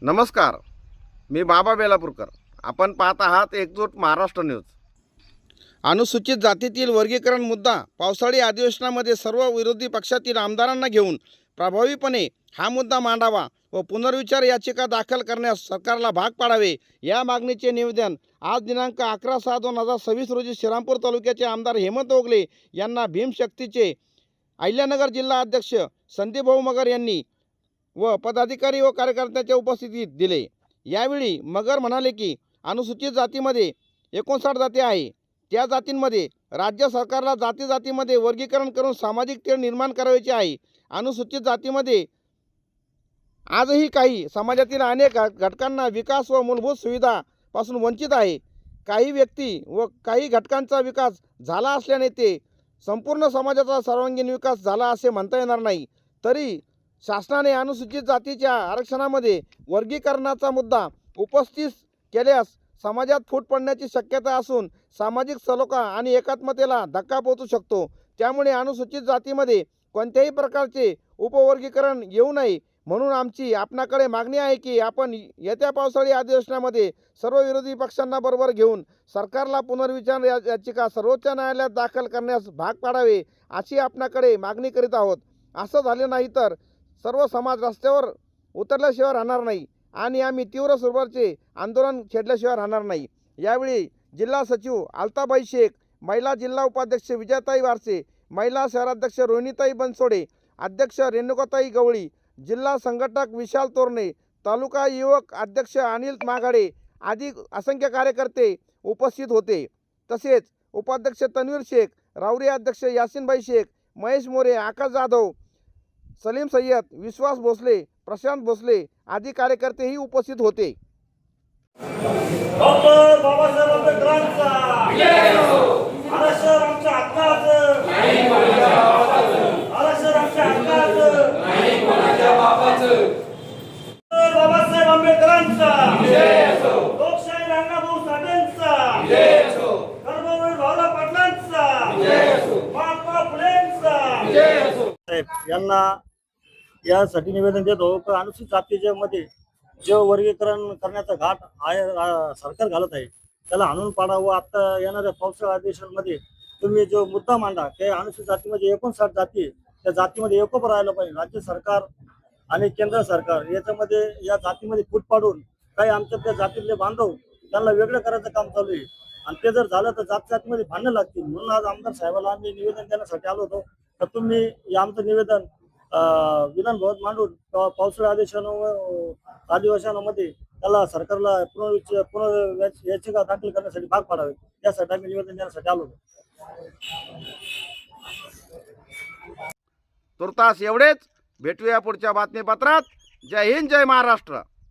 नमस्कार, मी बाबा बेलापूरकर. आपण पाहत आहात एकजूट महाराष्ट्र न्यूज. अनुसूचित जातीतील वर्गीकरण मुद्दा पावसाळी अधिवेशनामध्ये सर्व विरोधी पक्षातील आमदारांना घेऊन प्रभावीपणे हा मुद्दा मांडावा व पुनर्विचार याचिका दाखल करण्यास सरकारला भाग पाडावे या मागणीचे निवेदन आज दिनांक 11/6/2026 रोजी श्रीरामपूर तालुक्याचे आमदार हेमंत ओगले यांना भीमशक्तीचे अहिल्यानगर जिल्हा अध्यक्ष संदीप भाऊ मगर यांनी व पदाधिकारी व कार्यकर्त्यांच्या उपस्थितीत दिले. यावेळी मगर म्हणाले की अनुसूचित जातीमध्ये 59 जाती आहे. त्या जातींमध्ये राज्य सरकारला जातीमध्ये वर्गीकरण करून सामाजिक तेढ निर्माण करायचे आहे. अनुसूचित जातीमध्ये आजही काही समाजातील अनेक घटकांना विकास व मूलभूत सुविधापासून वंचित आहे. काही व्यक्ती व काही घटकांचा विकास झाला असल्याने ते संपूर्ण समाजाचा सर्वांगीण विकास झाला असे म्हणता येणार नाही. तरी शासनाने अनुसूचित जातीच्या आरक्षणामध्ये वर्गीकरणाचा मुद्दा उपस्थित केल्यास समाजात फूट पडण्याची शक्यता असून सामाजिक सलोखा आणि एकात्मतेला धक्का पोहोचू शकतो. त्यामुळे अनुसूचित जातीमध्ये कोणत्याही प्रकारचे उपवर्गीकरण येऊ नये म्हणून आमची आपणाकडे मागणी आहे की आपण येत्या पावसाळी अधिवेशनामध्ये सर्व विरोधी पक्षांना बरोबर घेऊन सरकारला पुनर्विचार याचिका सर्वोच्च न्यायालयात दाखल करण्यास भाग पाडावे अशी आपणाकडे मागणी करीत आहोत. असं झाले नाही तर सर्व समाज रस्त्यावर उतरल्याशिवाय राहणार नाही आणि आम्ही तीव्र स्वरूपाचे आंदोलन छेडल्याशिवाय राहणार नाही. यावेळी जिल्हा सचिव अल्ताबाई शेख, महिला जिल्हा उपाध्यक्ष विजयाताई वारसे, महिला शहराध्यक्ष रोहिणीताई बनसोडे, अध्यक्ष रेणुकाताई गवळी, जिल्हा संघटक विशाल तोरणे, तालुका युवक अध्यक्ष अनिल माघाडे आदी असंख्य कार्यकर्ते उपस्थित होते. तसेच उपाध्यक्ष तन्वीर शेख, राऊरी अध्यक्ष यासिनभाई शेख, महेश मोरे, आकाश जाधव, सलीम सय्यद, विश्वास भोसले, प्रशांत भोसले आदी कार्यकर्तेही उपस्थित होते. डॉक्टर बाबासाहेब आंबेडकरांचा आरक्षण आमच्या हक्काचं, आरक्षण आमच्या हक्काचं, बाबासाहेब आंबेडकरांचा, लोकशाही अण्णाभाऊ साठेंचा, कर्मवीर भाऊराव पाटलांचा, महात्मा फुलेंचा यांना यासाठी निवेदन देतो की अनुसूचित जातीच्या मध्ये जे वर्गीकरण करण्याचा घाट आहे सरकार घालत आहे त्याला हाणून पाडावं. आता येणाऱ्या पावसाळ्या अधिवेशनामध्ये तुम्ही जो मुद्दा मांडा की अनुसूचित जातीमध्ये 59 जाती, त्या जातीमध्ये एकोप राहायला पाहिजे. राज्य सरकार आणि केंद्र सरकार याच्यामध्ये या जातीमध्ये फूट पाडून काही आमच्या त्या जातीतले बांधव त्यांना वेगळं करायचं काम चालू आहे आणि ते जर झालं तर जातीमध्ये भांडणं लागतील. म्हणून आज आमदार साहेबांना आम्ही निवेदन देण्यासाठी आलो होतो तर तुम्ही आमचं निवेदन विधान भवनात मांडून पावसाळ्या अधिवेशनामध्ये त्याला सरकारला पुनर् याचिका दाखल करण्यासाठी भाग पाडावे यासाठी आम्ही निवेदन देण्यासाठी आलो होतो. तुर्तास एवढेच. भेटूया पुढच्या बातमीपत्रात. जय हिंद, जय महाराष्ट्र.